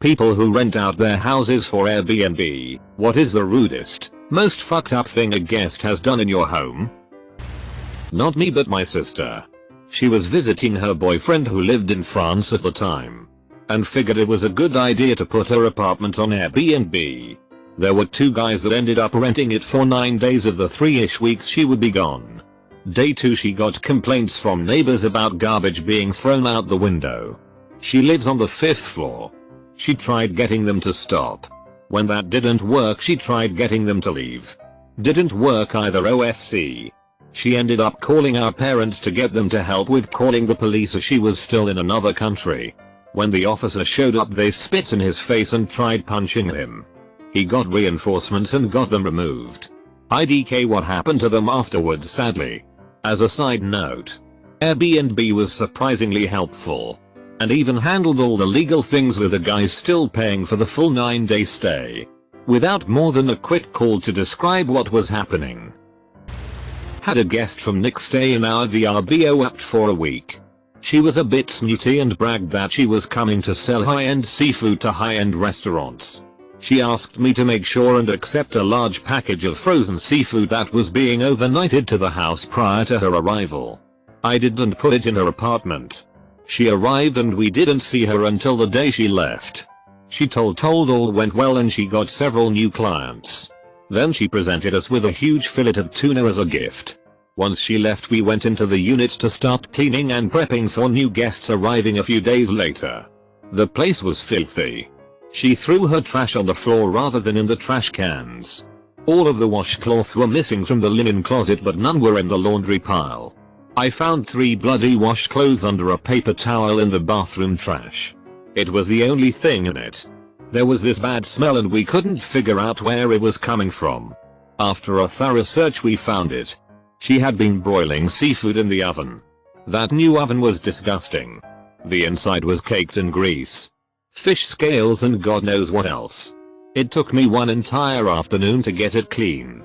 People who rent out their houses for Airbnb. What is the rudest, most fucked up thing a guest has done in your home? Not me, but my sister. She was visiting her boyfriend who lived in France at the time, and figured it was a good idea to put her apartment on Airbnb. There were 2 guys that ended up renting it for 9 days of the 3-ish weeks she would be gone. Day 2 she got complaints from neighbors about garbage being thrown out the window. She lives on the 5th floor. She tried getting them to stop. When that didn't work, she tried getting them to leave. Didn't work either. OFC. She ended up calling our parents to get them to help with calling the police as she was still in another country. When the officer showed up, they spit in his face and tried punching him. He got reinforcements and got them removed. IDK what happened to them afterwards, sadly. As a side note, Airbnb was surprisingly helpful, and even handled all the legal things with the guys still paying for the full 9-day stay, without more than a quick call to describe what was happening. Had a guest from Nick stay in our VRBO app for a week. She was a bit snooty and bragged that she was coming to sell high-end seafood to high-end restaurants. She asked me to make sure and accept a large package of frozen seafood that was being overnighted to the house prior to her arrival. I didn't put it in her apartment. She arrived and we didn't see her until the day she left. She told all went well and she got several new clients. Then she presented us with a huge fillet of tuna as a gift. Once she left, we went into the units to start cleaning and prepping for new guests arriving a few days later. The place was filthy. She threw her trash on the floor rather than in the trash cans. All of the washcloths were missing from the linen closet, but none were in the laundry pile. I found 3 bloody washcloths under a paper towel in the bathroom trash. It was the only thing in it. There was this bad smell and we couldn't figure out where it was coming from. After a thorough search, we found it. She had been broiling seafood in the oven. That new oven was disgusting. The inside was caked in grease, fish scales and God knows what else. It took me one entire afternoon to get it clean.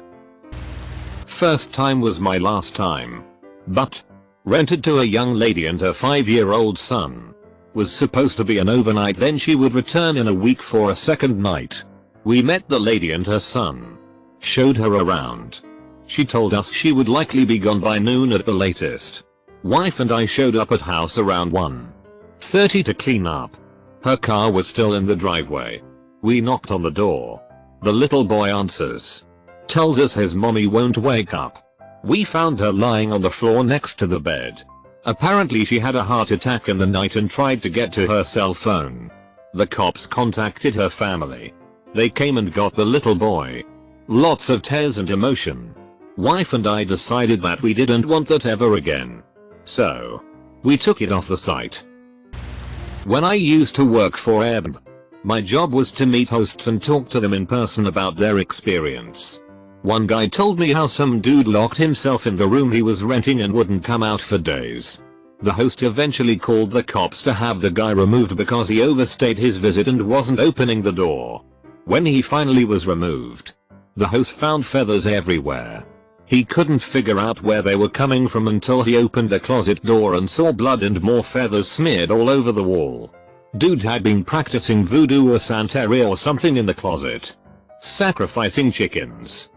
First time was my last time. But rented to a young lady and her 5-year-old son. Was supposed to be an overnight, then she would return in a week for a second night. We met the lady and her son. Showed her around. She told us she would likely be gone by noon at the latest. Wife and I showed up at house around 1:30 to clean up. Her car was still in the driveway. We knocked on the door. The little boy answers. Tells us his mommy won't wake up. We found her lying on the floor next to the bed. Apparently she had a heart attack in the night and tried to get to her cell phone. The cops contacted her family. They came and got the little boy. Lots of tears and emotion. Wife and I decided that we didn't want that ever again. So we took it off the site. When I used to work for Air B&b, my job was to meet hosts and talk to them in person about their experience. One guy told me how some dude locked himself in the room he was renting and wouldn't come out for days. The host eventually called the cops to have the guy removed because he overstayed his visit and wasn't opening the door. When he finally was removed, the host found feathers everywhere. He couldn't figure out where they were coming from until he opened the closet door and saw blood and more feathers smeared all over the wall. Dude had been practicing voodoo or Santeria or something in the closet. Sacrificing chickens.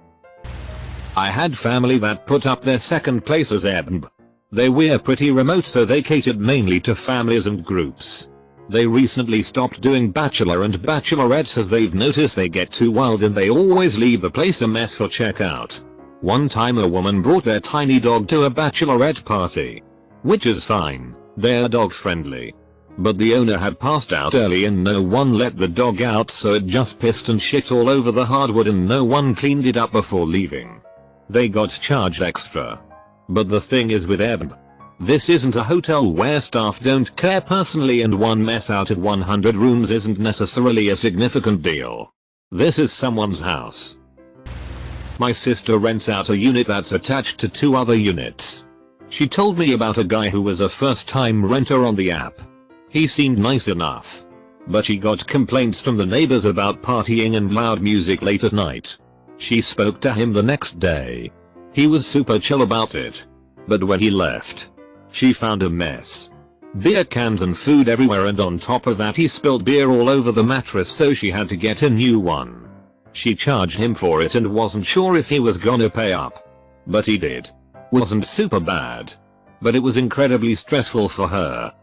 I had family that put up their second place as Air B&b. They were pretty remote, so they catered mainly to families and groups. They recently stopped doing bachelor and bachelorettes as they've noticed they get too wild and they always leave the place a mess for checkout. One time a woman brought their tiny dog to a bachelorette party. Which is fine, they're dog friendly. But the owner had passed out early and no one let the dog out, so it just pissed and shit all over the hardwood and no one cleaned it up before leaving. They got charged extra. But the thing is with Air B&b, this isn't a hotel where staff don't care personally, and one mess out of 100 rooms isn't necessarily a significant deal. This is someone's house. My sister rents out a unit that's attached to 2 other units. She told me about a guy who was a first-time renter on the app. He seemed nice enough, but she got complaints from the neighbors about partying and loud music late at night. She spoke to him the next day. He was super chill about it. But when he left, she found a mess. Beer cans and food everywhere, and on top of that he spilled beer all over the mattress, so she had to get a new one. She charged him for it and wasn't sure if he was gonna pay up. But he did. Wasn't super bad. But it was incredibly stressful for her.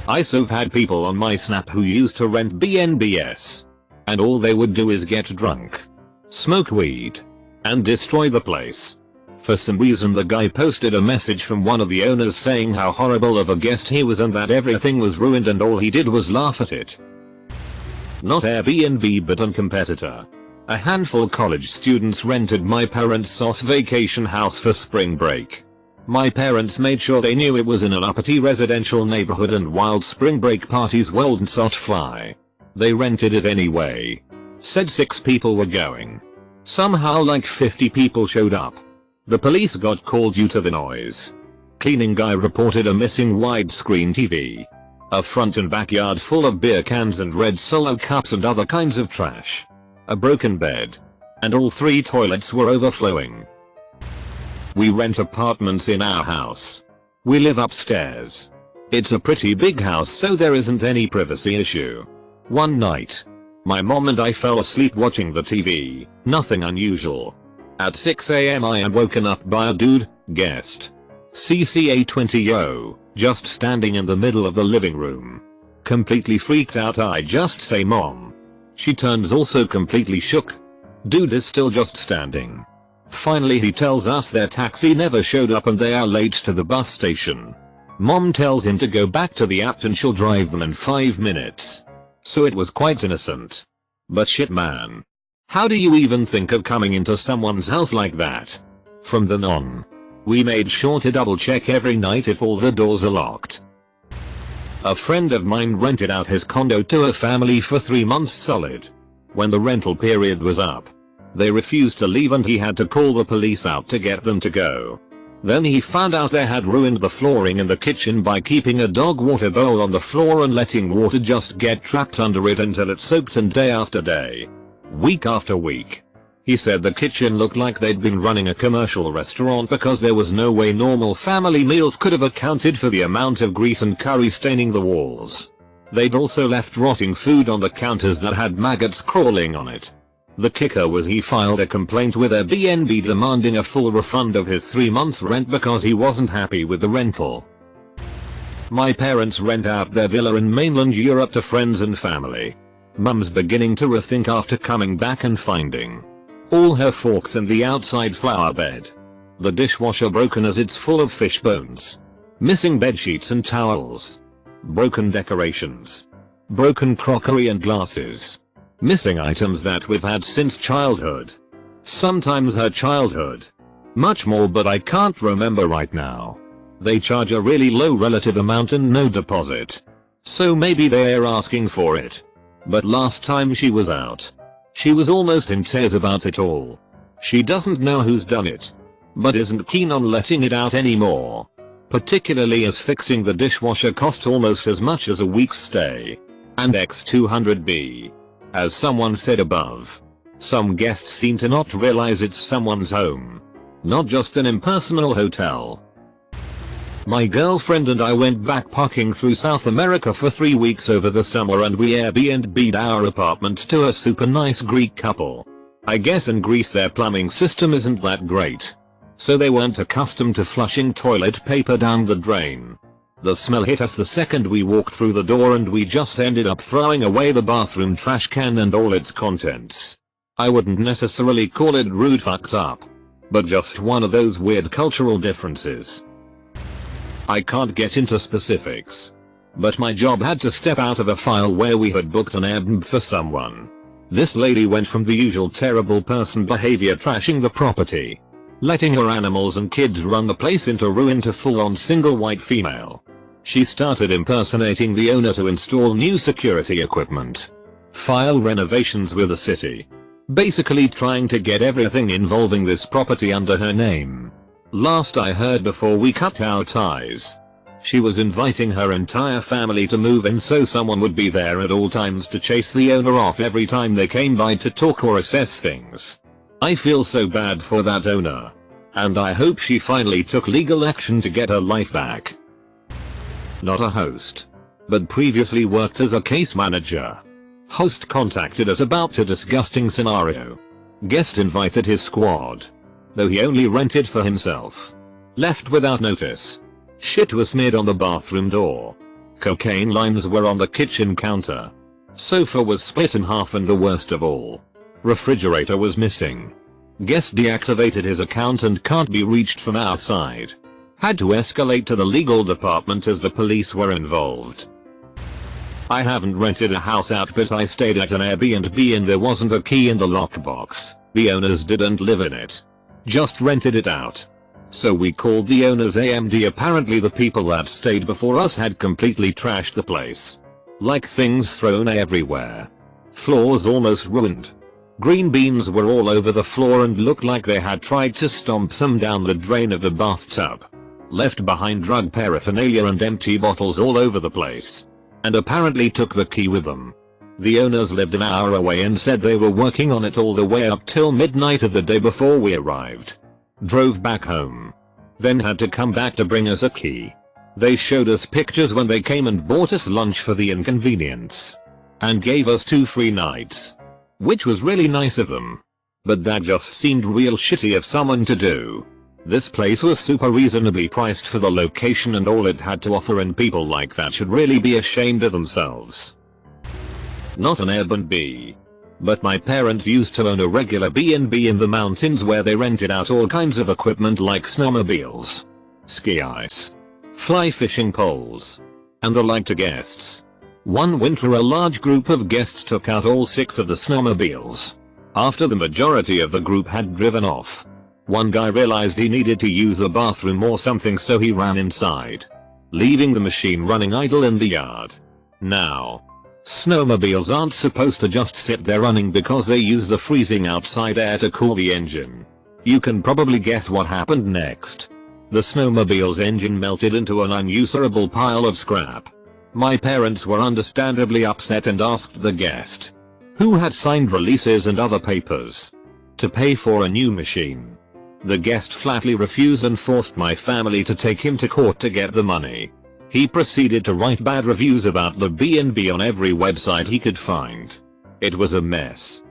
I've had people on my Snap who used to rent B&Bs. And all they would do is get drunk, smoke weed, and destroy the place. For some reason the guy posted a message from one of the owners saying how horrible of a guest he was and that everything was ruined, and all he did was laugh at it. Not Airbnb but a competitor. A handful of college students rented my parents' sauce vacation house for spring break. My parents made sure they knew it was in an uppity residential neighborhood and wild spring break parties wouldn't fly. They rented it anyway. Said 6 people were going. Somehow like 50 people showed up. The police got called due to the noise. Cleaning guy reported a missing widescreen TV. A front and backyard full of beer cans and red Solo cups and other kinds of trash. A broken bed. And all 3 toilets were overflowing. We rent apartments in our house. We live upstairs. It's a pretty big house, so there isn't any privacy issue. One night, my mom and I fell asleep watching the TV, nothing unusual. At 6 AM I am woken up by a dude, guest. CCA 20-year-old, just standing in the middle of the living room. Completely freaked out, I just say mom. She turns also completely shook. Dude is still just standing. Finally he tells us their taxi never showed up and they are late to the bus station. Mom tells him to go back to the app and she'll drive them in 5 minutes. So it was quite innocent. But shit man. How do you even think of coming into someone's house like that? From then on, we made sure to double check every night if all the doors are locked. A friend of mine rented out his condo to a family for 3 months solid. When the rental period was up, they refused to leave and he had to call the police out to get them to go. Then he found out they had ruined the flooring in the kitchen by keeping a dog water bowl on the floor and letting water just get trapped under it until it soaked, and day after day, week after week. He said the kitchen looked like they'd been running a commercial restaurant because there was no way normal family meals could have accounted for the amount of grease and curry staining the walls. They'd also left rotting food on the counters that had maggots crawling on it. The kicker was he filed a complaint with Air B&b demanding a full refund of his 3 months rent because he wasn't happy with the rental. My parents rent out their villa in mainland Europe to friends and family. Mum's beginning to rethink after coming back and finding all her forks in the outside flower bed. The dishwasher broken as it's full of fish bones. Missing bedsheets and towels. Broken decorations. Broken crockery and glasses. Missing items that we've had since childhood. Sometimes her childhood. Much more, but I can't remember right now. They charge a really low relative amount and no deposit. So maybe they're asking for it. But last time she was out, she was almost in tears about it all. She doesn't know who's done it, but isn't keen on letting it out anymore. Particularly as fixing the dishwasher cost almost as much as a week's stay. And X200B. As someone said above, some guests seem to not realize it's someone's home, not just an impersonal hotel. My girlfriend and I went backpacking through South America for 3 weeks over the summer, and we Airbnb'd our apartment to a super nice Greek couple. I guess in Greece their plumbing system isn't that great, so they weren't accustomed to flushing toilet paper down the drain. The smell hit us the second we walked through the door, and we just ended up throwing away the bathroom trash can and all its contents. I wouldn't necessarily call it rude fucked up, but just one of those weird cultural differences. I can't get into specifics, but my job had to step out of a file where we had booked an Airbnb for someone. This lady went from the usual terrible person behavior, trashing the property, letting her animals and kids run the place into ruin, to full-on single white female. She started impersonating the owner to install new security equipment, file renovations with the city, basically trying to get everything involving this property under her name. Last I heard before we cut our ties, she was inviting her entire family to move in so someone would be there at all times to chase the owner off every time they came by to talk or assess things. I feel so bad for that owner, and I hope she finally took legal action to get her life back. not a host, but previously worked as a case manager. Host contacted us about a disgusting scenario. Guest invited his squad, though he only rented for himself. Left without notice. Shit was smeared on the bathroom door. Cocaine lines were on the kitchen counter. Sofa was split in half, and the worst of all, refrigerator was missing. Guest deactivated his account and can't be reached from our side. Had to escalate to the legal department as the police were involved. I haven't rented a house out, but I stayed at an Airbnb and there wasn't a key in the lockbox. The owners didn't live in it, just rented it out. So we called the owners AMD. Apparently the people that stayed before us had completely trashed the place. Like things thrown everywhere. Floors almost ruined. Green beans were all over the floor and looked like they had tried to stomp some down the drain of the bathtub. Left behind drug paraphernalia and empty bottles all over the place. And apparently took the key with them. The owners lived an hour away and said they were working on it all the way up till midnight of the day before we arrived. Drove back home. Then had to come back to bring us a key. They showed us pictures when they came and bought us lunch for the inconvenience. And gave us 2 free nights. Which was really nice of them. But that just seemed real shitty of someone to do. This place was super reasonably priced for the location and all it had to offer, and people like that should really be ashamed of themselves. Not an Airbnb. But my parents used to own a regular B&B in the mountains where they rented out all kinds of equipment like snowmobiles, ski ice, fly fishing poles, and the like to guests. One winter a large group of guests took out all 6 of the snowmobiles. After the majority of the group had driven off, one guy realized he needed to use the bathroom or something, so he ran inside, leaving the machine running idle in the yard. Now, snowmobiles aren't supposed to just sit there running because they use the freezing outside air to cool the engine. You can probably guess what happened next. The snowmobile's engine melted into an unusable pile of scrap. My parents were understandably upset and asked the guest, who had signed releases and other papers, to pay for a new machine. The guest flatly refused and forced my family to take him to court to get the money. He proceeded to write bad reviews about the B&B on every website he could find. It was a mess.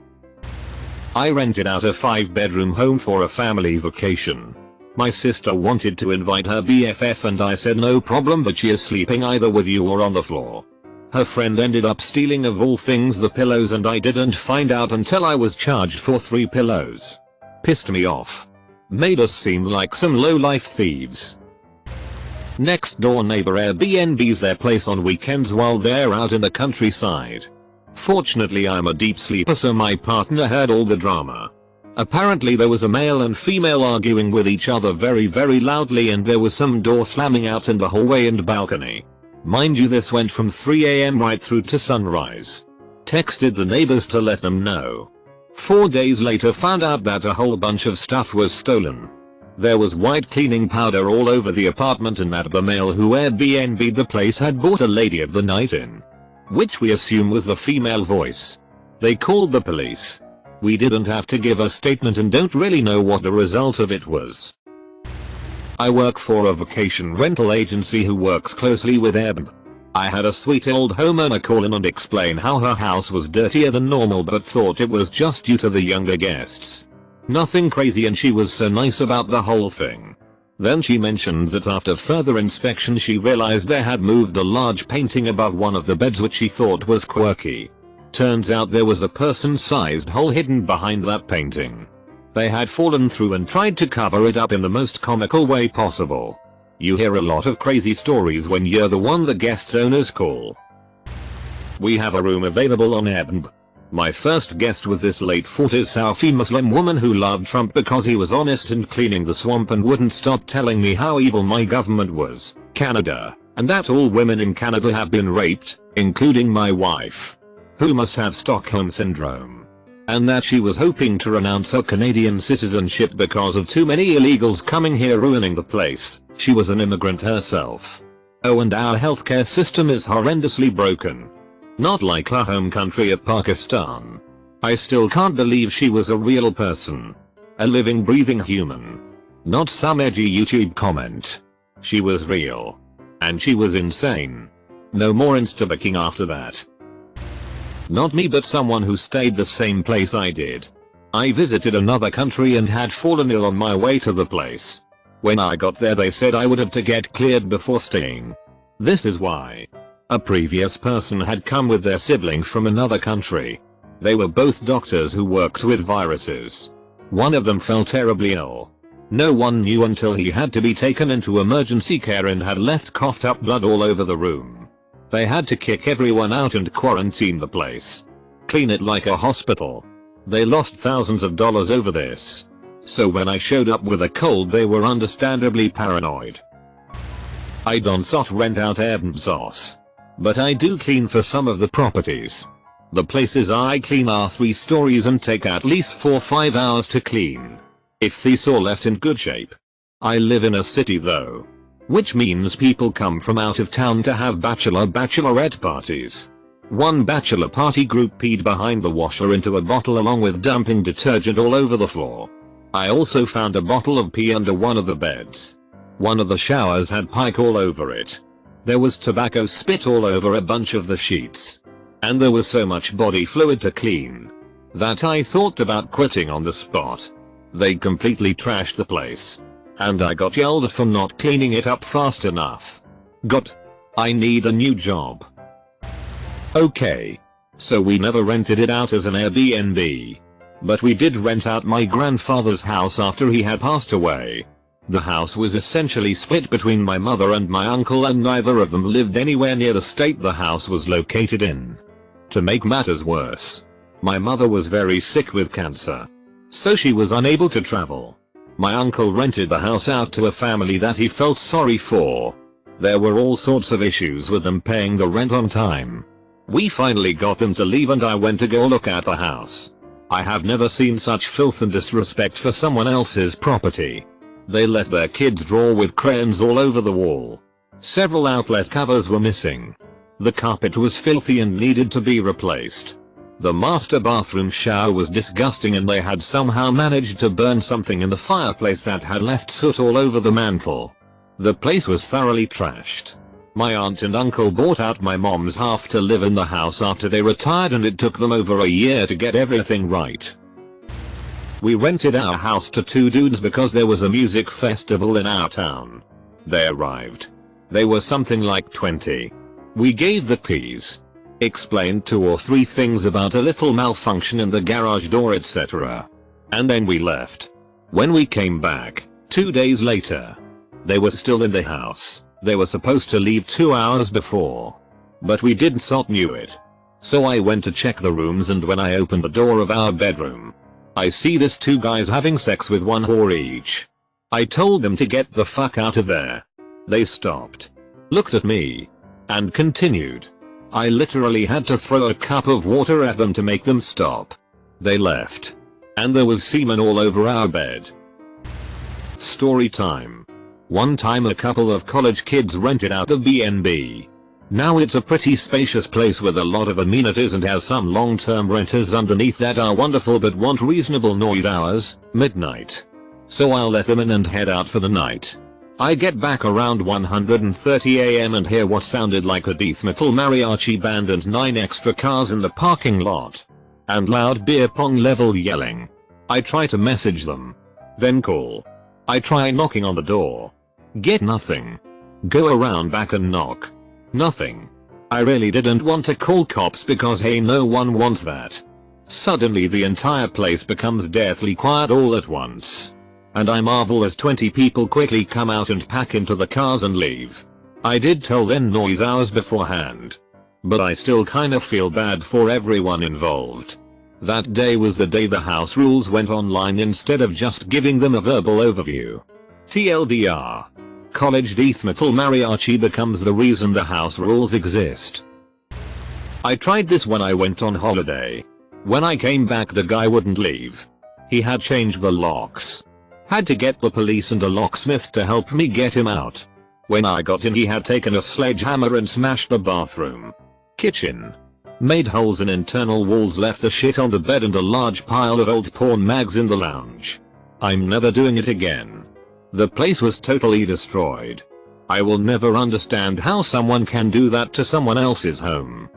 I rented out a 5-bedroom home for a family vacation. My sister wanted to invite her BFF and I said no problem, but she is sleeping either with you or on the floor. Her friend ended up stealing, of all things, the pillows, and I didn't find out until I was charged for 3 pillows. Pissed me off. Made us seem like some low-life thieves. Next door neighbor Airbnbs their place on weekends while they're out in the countryside. Fortunately I'm a deep sleeper, so my partner heard all the drama. Apparently there was a male and female arguing with each other very loudly, and there was some door slamming out in the hallway and balcony. Mind you, this went from 3 AM right through to sunrise. Texted the neighbors to let them know. 4 days later found out that a whole bunch of stuff was stolen. There was white cleaning powder all over the apartment, and that the male who Airbnb'd the place had bought a lady of the night in, which we assume was the female voice. They called the police. We didn't have to give a statement and don't really know what the result of it was. I work for a vacation rental agency who works closely with Airbnb. I had a sweet old homeowner call in and explain how her house was dirtier than normal, but thought it was just due to the younger guests. Nothing crazy, and she was so nice about the whole thing. Then she mentioned that after further inspection she realized they had moved a large painting above one of the beds, which she thought was quirky. Turns out there was a person-sized hole hidden behind that painting. They had fallen through and tried to cover it up in the most comical way possible. You hear a lot of crazy stories when you're the one the guest's owners call. We have a room available on Airbnb. My first guest was this late 40s Southie Muslim woman who loved Trump because he was honest and cleaning the swamp and wouldn't stop telling me how evil my government was, Canada, and that all women in Canada have been raped, including my wife, who must have Stockholm Syndrome, and that she was hoping to renounce her Canadian citizenship because of too many illegals coming here ruining the place. She was an immigrant herself. Oh, and our healthcare system is horrendously broken. Not like her home country of Pakistan. I still can't believe she was a real person. A living, breathing human. Not some edgy YouTube comment. She was real. And she was insane. No more insta-booking after that. Not me, but someone who stayed the same place I did. I visited another country and had fallen ill on my way to the place. When I got there they said I would have to get cleared before staying. This is why. A previous person had come with their sibling from another country. They were both doctors who worked with viruses. One of them fell terribly ill. No one knew until he had to be taken into emergency care and had left coughed up blood all over the room. They had to kick everyone out and quarantine the place. Clean it like a hospital. They lost thousands of dollars over this. So when I showed up with a cold they were understandably paranoid. I don't rent out Air B&b, but I do clean for some of the properties. The places I clean are 3 stories and take at least 4-5 hours to clean. If these are left in good shape. I live in a city though. Which means people come from out of town to have bachelorette parties. One bachelor party group peed behind the washer into a bottle along with dumping detergent all over the floor. I also found a bottle of pee under one of the beds. One of the showers had pike all over it. There was tobacco spit all over a bunch of the sheets. And there was so much body fluid to clean that I thought about quitting on the spot. They completely trashed the place. And I got yelled at for not cleaning it up fast enough. I need a new job. Okay. So we never rented it out as an Airbnb. But we did rent out my grandfather's house after he had passed away. The house was essentially split between my mother and my uncle and neither of them lived anywhere near the state the house was located in. To make matters worse, my mother was very sick with cancer. So she was unable to travel. My uncle rented the house out to a family that he felt sorry for. There were all sorts of issues with them paying the rent on time. We finally got them to leave and I went to go look at the house. I have never seen such filth and disrespect for someone else's property. They let their kids draw with crayons all over the wall. Several outlet covers were missing. The carpet was filthy and needed to be replaced. The master bathroom shower was disgusting and they had somehow managed to burn something in the fireplace that had left soot all over the mantle. The place was thoroughly trashed. My aunt and uncle bought out my mom's half to live in the house after they retired and it took them over a year to get everything right. We rented our house to 2 dudes because there was a music festival in our town. They arrived. They were something like 20. We gave the keys. Explained 2 or 3 things about a little malfunction in the garage door, etc. And then we left. When we came back, 2 days later, they were still in the house. They were supposed to leave 2 hours before. But we didn't knew it. So I went to check the rooms and when I opened the door of our bedroom, I see this 2 guys having sex with 1 whore each. I told them to get the fuck out of there. They stopped, looked at me, and continued. I literally had to throw a cup of water at them to make them stop. They left. And there was semen all over our bed. Story time. One time a couple of college kids rented out the B&b. Now it's a pretty spacious place with a lot of amenities and has some long-term renters underneath that are wonderful but want reasonable noise hours, midnight. So I'll let them in and head out for the night. I get back around 1:30 AM and hear what sounded like a death metal mariachi band and 9 extra cars in the parking lot. And loud beer pong level yelling. I try to message them. Then call. I try knocking on the door. Get nothing. Go around back and knock. Nothing. I really didn't want to call cops because hey, no one wants that. Suddenly the entire place becomes deathly quiet all at once. And I marvel as 20 people quickly come out and pack into the cars and leave. I did tell them noise hours beforehand. But I still kinda feel bad for everyone involved. That day was the day the house rules went online instead of just giving them a verbal overview. TLDR. College death metal mariachi becomes the reason the house rules exist. I tried this when I went on holiday. When I came back the guy wouldn't leave. He had changed the locks. Had to get the police and a locksmith to help me get him out. When I got in he had taken a sledgehammer and smashed the bathroom, kitchen, made holes in internal walls, left a shit on the bed and a large pile of old porn mags in the lounge. I'm never doing it again. The place was totally destroyed. I will never understand how someone can do that to someone else's home.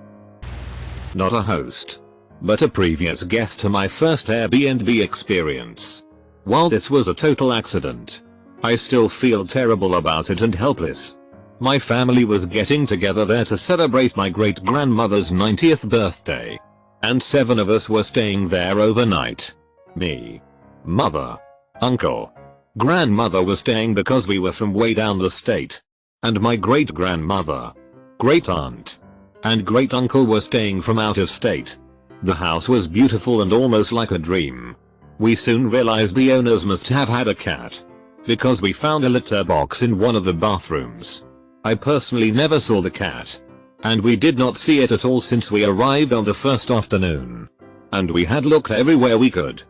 Not a host, but a previous guest to my first Airbnb experience. While this was a total accident, I still feel terrible about it and helpless. My family was getting together there to celebrate my great-grandmother's 90th birthday. And 7 of us were staying there overnight. Me, mother, uncle, grandmother was staying because we were from way down the state. And my great-grandmother, great-aunt, and great-uncle were staying from out of state. The house was beautiful and almost like a dream. We soon realized the owners must have had a cat, because we found a litter box in one of the bathrooms. I personally never saw the cat, and we did not see it at all since we arrived on the first afternoon. And we had looked everywhere we could.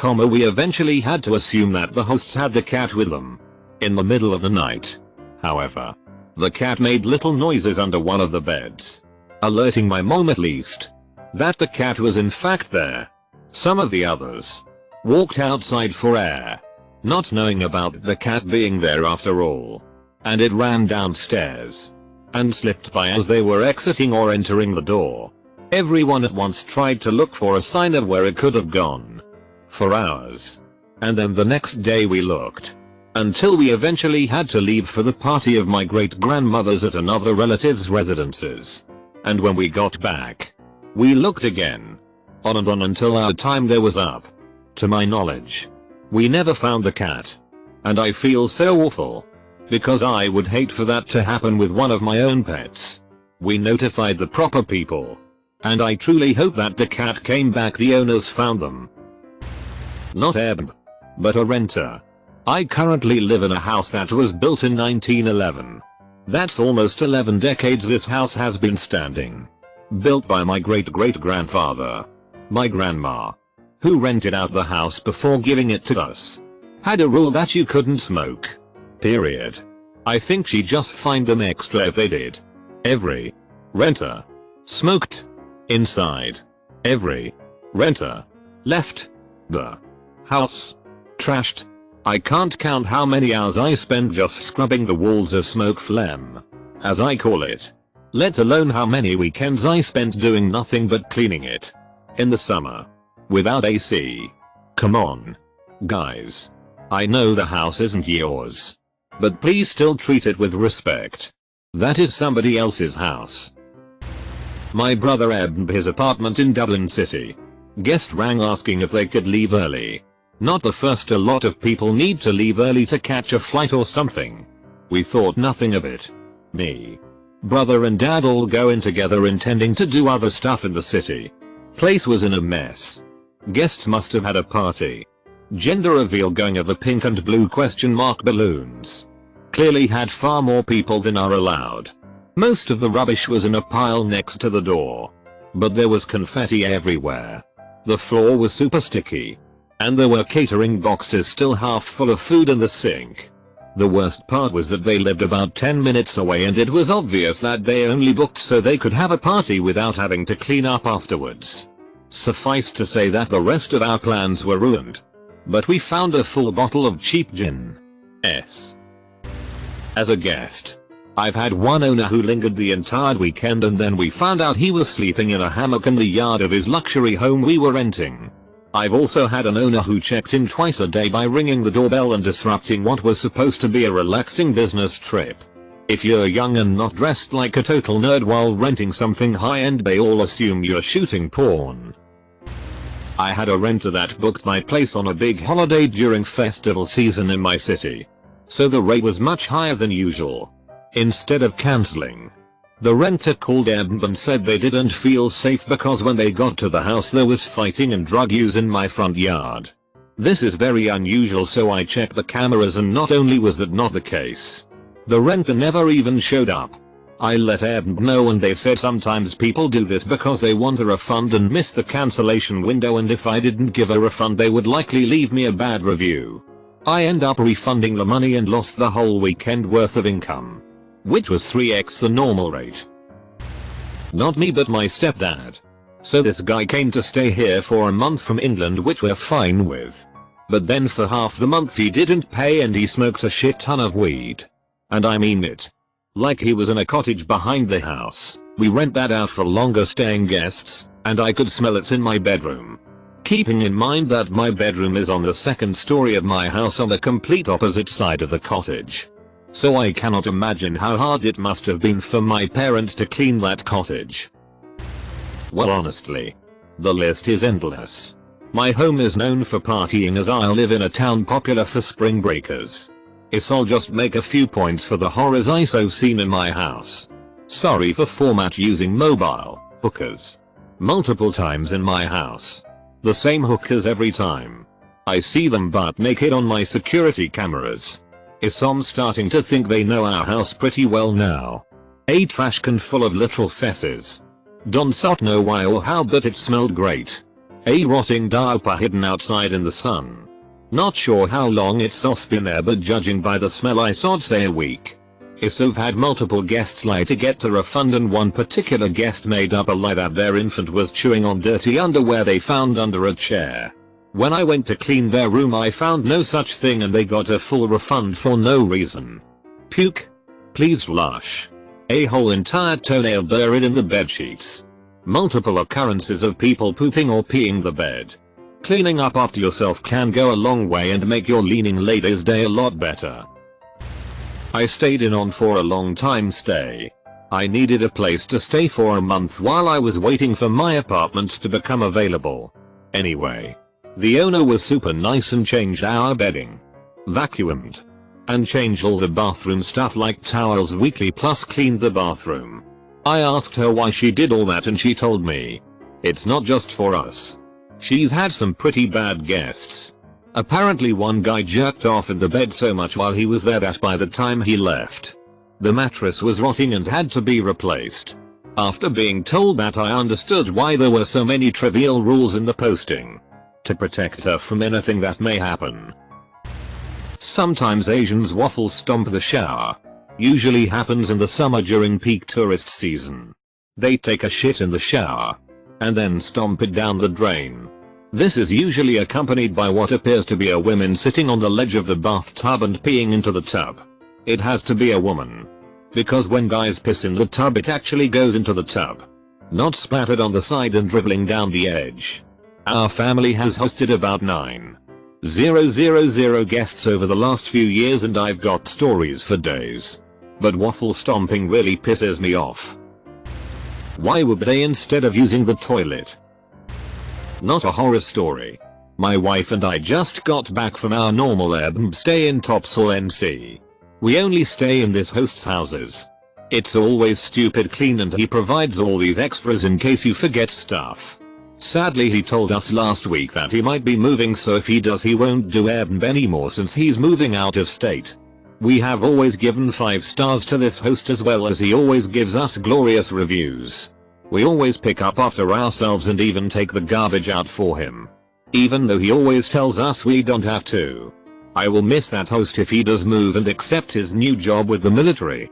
We eventually had to assume that the hosts had the cat with them. In the middle of the night, however, the cat made little noises under one of the beds, alerting my mom at least that the cat was in fact there. Some of the others walked outside for air, not knowing about the cat being there after all, and it ran downstairs and slipped by as they were exiting or entering the door. Everyone at once tried to look for a sign of where it could have gone for hours, and then the next day we looked, until we eventually had to leave for the party of my great-grandmother's at another relative's residences. And when we got back, we looked again, on and on until our time there was up. To my knowledge, we never found the cat. And I feel so awful, because I would hate for that to happen with one of my own pets. We notified the proper people, and I truly hope that the cat came back. The owners found them. Not Airbnb, but a renter. I currently live in a house that was built in 1911. That's almost 11 decades this house has been standing. Built by my great-great-grandfather. My grandma, who rented out the house before giving it to us, had a rule that you couldn't smoke. Period. I think she just fined them extra if they did. Every renter smoked inside. Every renter left the house trashed. I can't count how many hours I spent just scrubbing the walls of smoke phlegm, as I call it, let alone how many weekends I spent doing nothing but cleaning it. In the summer, without AC. Come on, guys. I know the house isn't yours, but please still treat it with respect. That is somebody else's house. My brother Airbnb his apartment in Dublin City. Guest rang asking if they could leave early. Not the first. A lot of people need to leave early to catch a flight or something. We thought nothing of it. Me, brother and dad all go in together intending to do other stuff in the city. Place was in a mess. Guests must have had a party. Gender reveal going of the pink and blue ? Balloons. Clearly had far more people than are allowed. Most of the rubbish was in a pile next to the door. But there was confetti everywhere. The floor was super sticky. And there were catering boxes still half full of food in the sink. The worst part was that they lived about 10 minutes away and it was obvious that they only booked so they could have a party without having to clean up afterwards. Suffice to say that the rest of our plans were ruined. But we found a full bottle of cheap gin. As a guest, I've had one owner who lingered the entire weekend and then we found out he was sleeping in a hammock in the yard of his luxury home we were renting. I've also had an owner who checked in twice a day by ringing the doorbell and disrupting what was supposed to be a relaxing business trip. If you're young and not dressed like a total nerd while renting something high-end, they all assume you're shooting porn. I had a renter that booked my place on a big holiday during festival season in my city. So the rate was much higher than usual. Instead of cancelling, the renter called Airbnb and said they didn't feel safe because when they got to the house there was fighting and drug use in my front yard. This is very unusual, so I checked the cameras and not only was that not the case, the renter never even showed up. I let Airbnb know and they said sometimes people do this because they want a refund and miss the cancellation window, and if I didn't give a refund they would likely leave me a bad review. I end up refunding the money and lost the whole weekend worth of income, which was 3x the normal rate. Not me but my stepdad. So this guy came to stay here for a month from England, which we're fine with. But then for half the month he didn't pay and he smoked a shit ton of weed. And I mean it. Like he was in a cottage behind the house. We rent that out for longer staying guests, and I could smell it in my bedroom. Keeping in mind that my bedroom is on the second story of my house on the complete opposite side of the cottage. So I cannot imagine how hard it must have been for my parents to clean that cottage. Well, honestly, the list is endless. My home is known for partying as I live in a town popular for spring breakers. I'll just make a few points for the horrors I've seen in my house. Sorry for format using mobile hookers. Multiple times in my house. The same hookers every time. I see them butt naked on my security cameras. I'm starting to think they know our house pretty well now. A trash can full of literal fesses. Don't know why or how, but it smelled great. A rotting diaper hidden outside in the sun. Not sure how long it's been there, but judging by the smell I'd say a week. I've had multiple guests lie to get a refund, and one particular guest made up a lie that their infant was chewing on dirty underwear they found under a chair. When I went to clean their room I found no such thing and they got a full refund for no reason. Puke? Please flush. A whole entire toenail buried in the bedsheets. Multiple occurrences of people pooping or peeing the bed. Cleaning up after yourself can go a long way and make your leaning lady's day a lot better. I stayed in on for a long time stay. I needed a place to stay for a month while I was waiting for my apartment to become available. Anyway, the owner was super nice and changed our bedding, vacuumed, and changed all the bathroom stuff like towels weekly, plus cleaned the bathroom. I asked her why she did all that and she told me, it's not just for us. She's had some pretty bad guests. Apparently one guy jerked off in the bed so much while he was there that by the time he left, the mattress was rotting and had to be replaced. After being told that, I understood why there were so many trivial rules in the posting. To protect her from anything that may happen. Sometimes Asians waffle stomp the shower. Usually happens in the summer during peak tourist season. They take a shit in the shower and then stomp it down the drain. This is usually accompanied by what appears to be a woman sitting on the ledge of the bathtub and peeing into the tub. It has to be a woman. Because when guys piss in the tub it actually goes into the tub. Not splattered on the side and dribbling down the edge. Our family has hosted about 9,000 guests over the last few years and I've got stories for days. But waffle stomping really pisses me off. Why would they instead of using the toilet? Not a horror story. My wife and I just got back from our normal Air B&b stay in Topsail, NC. We only stay in this host's houses. It's always stupid clean and he provides all these extras in case you forget stuff. Sadly he told us last week that he might be moving, so if he does he won't do Air B&b anymore since he's moving out of state. We have always given 5 stars to this host as well as he always gives us glorious reviews. We always pick up after ourselves and even take the garbage out for him. Even though he always tells us we don't have to. I will miss that host if he does move and accept his new job with the military.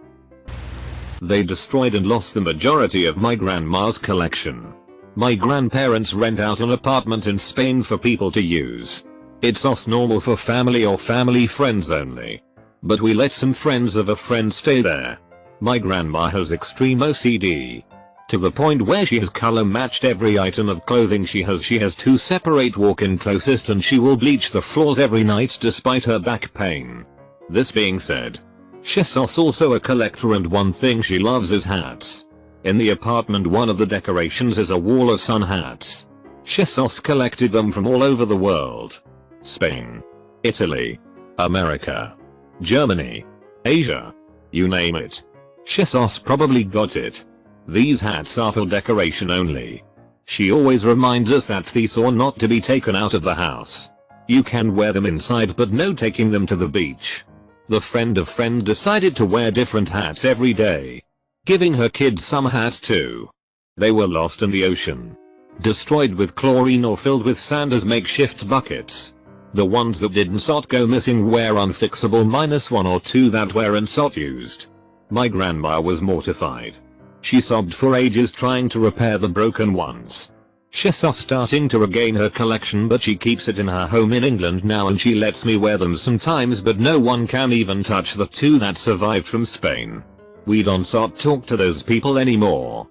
They destroyed and lost the majority of my grandma's collection. My grandparents rent out an apartment in Spain for people to use. It's us normal for family or family friends only. But we let some friends of a friend stay there. My grandma has extreme OCD. To the point where she has color matched every item of clothing she has. She has 2 separate walk-in closets and she will bleach the floors every night despite her back pain. This being said, she's also a collector and one thing she loves is hats. In the apartment one of the decorations is a wall of sun hats. She's collected them from all over the world. Spain, Italy, America, Germany, Asia, you name it. She's probably got it. These hats are for decoration only. She always reminds us that these are not to be taken out of the house. You can wear them inside but no taking them to the beach. The friend of friend decided to wear different hats every day. Giving her kids some hats too. They were lost in the ocean. Destroyed with chlorine or filled with sand as makeshift buckets. The ones that didn't go missing were unfixable -1 or 2 that weren't used. My grandma was mortified. She sobbed for ages trying to repair the broken ones. She's starting to regain her collection, but she keeps it in her home in England now, and she lets me wear them sometimes, but no one can even touch the 2 that survived from Spain. We don't talk to those people anymore.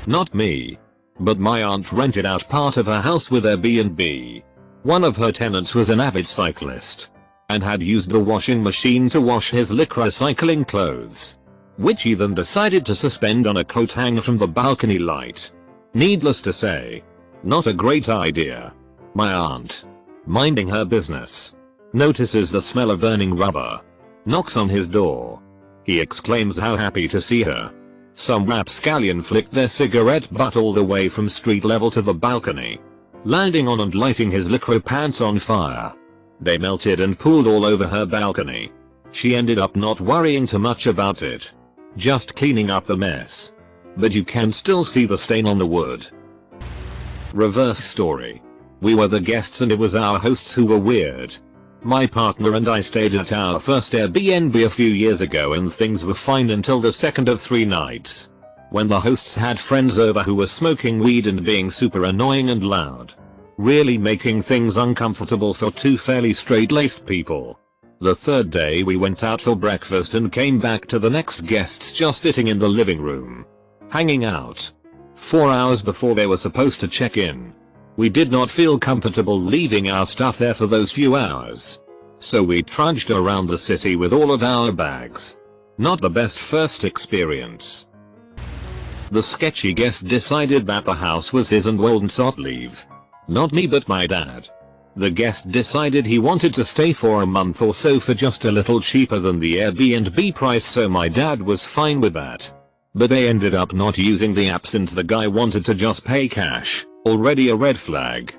Not me. But my aunt rented out part of her house with Air B&b. One of her tenants was an avid cyclist and had used the washing machine to wash his lycra cycling clothes, which he then decided to suspend on a coat hanger from the balcony light. Needless to say, not a great idea. My aunt, minding her business, notices the smell of burning rubber, knocks on his door. He exclaims how happy to see her. Some rapscallion flicked their cigarette butt all the way from street level to the balcony, landing on and lighting his lycra pants on fire. They melted and pooled all over her balcony. She ended up not worrying too much about it, just cleaning up the mess. But you can still see the stain on the wood. Reverse story. We were the guests and it was our hosts who were weird. My partner and I stayed at our first Airbnb a few years ago and things were fine until the second of 3 nights, when the hosts had friends over who were smoking weed and being super annoying and loud, really making things uncomfortable for 2 fairly straight-laced people. The 3rd day we went out for breakfast and came back to the next guests just sitting in the living room, hanging out. 4 hours before they were supposed to check in. We did not feel comfortable leaving our stuff there for those few hours, so we trudged around the city with all of our bags. Not the best first experience. The sketchy guest decided that the house was his and wouldn't leave. Not me but my dad. The guest decided he wanted to stay for a month or so for just a little cheaper than the Airbnb price, so my dad was fine with that. But they ended up not using the app since the guy wanted to just pay cash, already a red flag.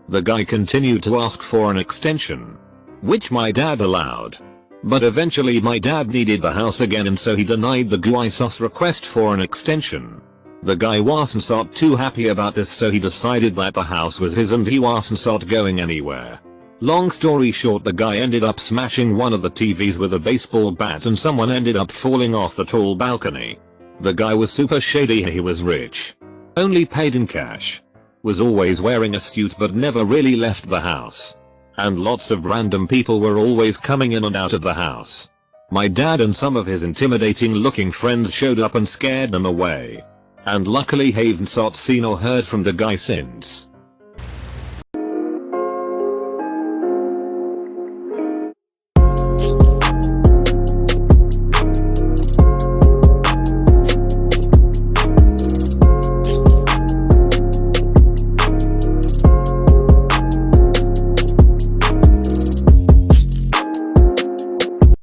The guy continued to ask for an extension, which my dad allowed. But eventually my dad needed the house again and so he denied the guy's request for an extension. The guy wasn't too happy about this, so he decided that the house was his and he wasn't going anywhere. Long story short, the guy ended up smashing one of the TVs with a baseball bat and someone ended up falling off the tall balcony. The guy was super shady. He was rich, only paid in cash, was always wearing a suit but never really left the house, and lots of random people were always coming in and out of the house. My dad and some of his intimidating looking friends showed up and scared them away, and luckily haven't seen or heard from the guy since.